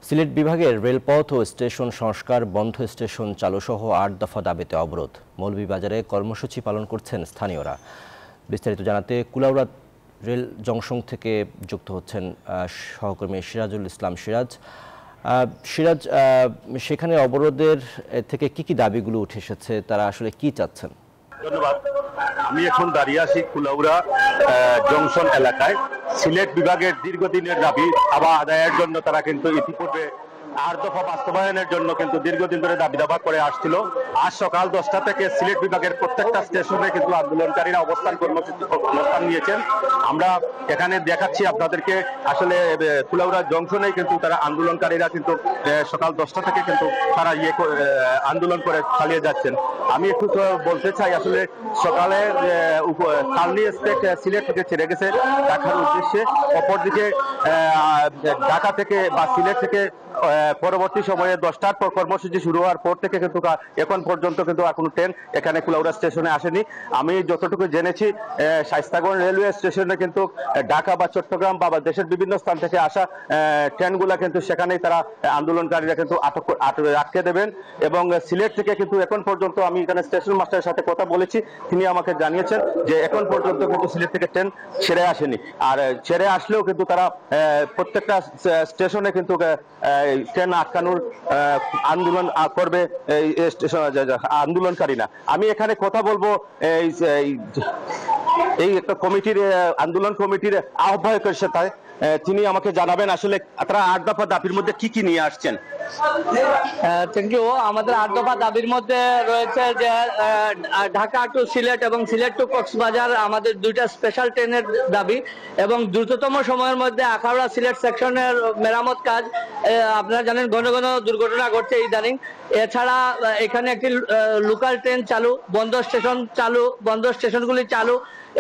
সিলেট বিভাগের রেলপথ ও স্টেশন সংস্কার, বন্ধ স্টেশন চালু সহ ৮ দফা দাবিতে অবরোধ। মৌলভীবাজারে কর্মসূচি পালন করছেন স্থানীয়রা। বিস্তারিত জানাতে কুলাউড়া রেল জংশন থেকে যুক্ত হচ্ছেন সহকর্মী সিরাজুল ইসলাম সিরাজ। সিরাজ, সেখানে অবরোধের থেকে কি দাবিগুলো উঠে এসেছে, তারা আসলে কি চাচ্ছেন? ধন্যবাদ। আমি এখন দাঁড়িয়ে আছি কুলাউড়া জংশন এলাকায়। সিলেট বিভাগের দীর্ঘদিনের দাবি আদায়ের জন্য তারা কিন্তু ইতিপূর্বে ৮ দফা বাস্তবায়নের জন্য কিন্তু দীর্ঘদিন ধরে দাবি দাবা করে আসছিল। আজ সকাল 10টা থেকে সিলেট বিভাগের প্রত্যেকটা স্টেশনে কিন্তু আন্দোলনকারীরা অবস্থান নিয়েছেন। আমরা এখানে দেখাচ্ছি আপনাদেরকে, আসলে কুলাউড়া জংশনে কিন্তু তারা আন্দোলনকারীরা কিন্তু সকাল 10টা থেকে কিন্তু তারা আন্দোলন করে চালিয়ে যাচ্ছেন। আমি একটু বলতে চাই, আসলে সকালে কালনি স্টেট সিলেট থেকে ছেড়ে গেছে ঢাকার উদ্দেশ্যে। অপরদিকে ঢাকা থেকে বা সিলেট থেকে পরবর্তী সময়ে 10টার পর কর্মসূচি শুরু হওয়ার পর থেকে কিন্তু এখন পর্যন্ত কিন্তু কোনো ট্রেন এখানে কুলাউড়া স্টেশনে আসেনি। আমি যতটুকু জেনেছি, শায়েস্তাগঞ্জ রেলওয়ে স্টেশনে কিন্তু ঢাকা বা চট্টগ্রাম বা দেশের বিভিন্ন স্থান থেকে আসা ট্রেনগুলা কিন্তু সেখানেই তারা আন্দোলনকারীরা কিন্তু আটকে দেবেন। এবং সিলেট থেকে কিন্তু এখন পর্যন্ত, আমি এখানে স্টেশন মাস্টারের সাথে কথা বলেছি, তিনি আমাকে জানিয়েছেন যে এখন পর্যন্ত কিন্তু সিলেট থেকে ট্রেন ছেড়ে আসেনি। আর ছেড়ে আসলেও কিন্তু তারা প্রত্যেকটা স্টেশনে কিন্তু ট্রেন আটকানোর আন্দোলন করবে আন্দোলনকারীরা। আমি এখানে কথা বলবো এই একটা কমিটির, আন্দোলন কমিটির আহ্বায়কের সাথে। তিনি আমাকে জানাবেন আসলে তারা ৮ দফা দাবির মধ্যে কি নিয়ে আসছেন। Thank you. আমাদের ৮ দফা দাবির মধ্যে রয়েছে যে ঢাকা টু সিলেট এবং সিলেট টু কক্সবাজার আমাদের 2টা স্পেশাল ট্রেনের দাবি, এবং দ্রুততম সময়ের মধ্যে আখাউড়া সিলেট সেকশনের মেরামত কাজ। আপনারা জানেন ঘন ঘন দুর্ঘটনা ঘটছে ইদানিং। এছাড়া এখানে একটি লোকাল ট্রেন চালু, বন্ধ স্টেশনগুলি চালু।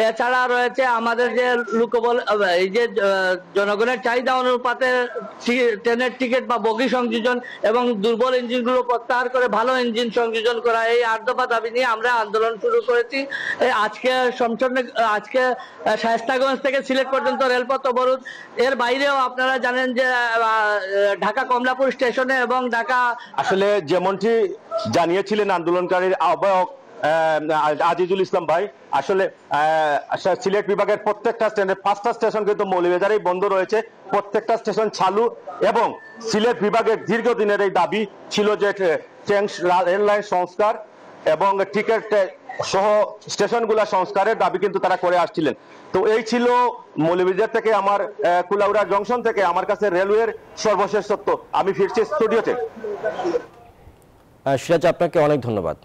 এছাড়া রয়েছে আমাদের যে লোকবল, এই যে জনগণের চাহিদা অনুপাতে ট্রেনের টিকিট বা বগি সংযোজন এবং দুর্বল ইঞ্জিনগুলো প্রত্যাহার করে ভালো ইঞ্জিন সংযোজন করা, এই ৮ দফা দাবি নিয়ে আমরা আন্দোলন শুরু করেছি। আজকে শায়েস্তাগঞ্জ থেকে সিলেট পর্যন্ত রেলপথ অবরোধ। এর বাইরেও আপনারা জানেন যে ঢাকা কমলাপুর স্টেশনে এবং ঢাকা, আসলে যেমনটি জানিয়েছিলেন আন্দোলনকারীর আহ্বায়ক আজিজুল ইসলাম ভাই, আসলে সিলেট বিভাগের প্রত্যেকটা স্টেশনে 5টা স্টেশন কিন্তু মৌলভীবাজারেই বন্ধ রয়েছে, প্রত্যেকটা স্টেশন চালু। এবং সিলেট বিভাগের দীর্ঘদিনের এই দাবি ছিল যে ট্রেন রেল লাইন সংস্কার এবং টিকিট সহ স্টেশনগুলা সংস্কারের দাবি কিন্তু তারা করে আসছিলেন। তো এই ছিল মৌলভীবাজার থেকে, আমার কুলাউড়া জংশন থেকে আমার কাছে রেলওয়ের সর্বশেষ তথ্য। আমি ফিরছি স্টুডিওতে। সিরাজ, আপনাকে অনেক ধন্যবাদ।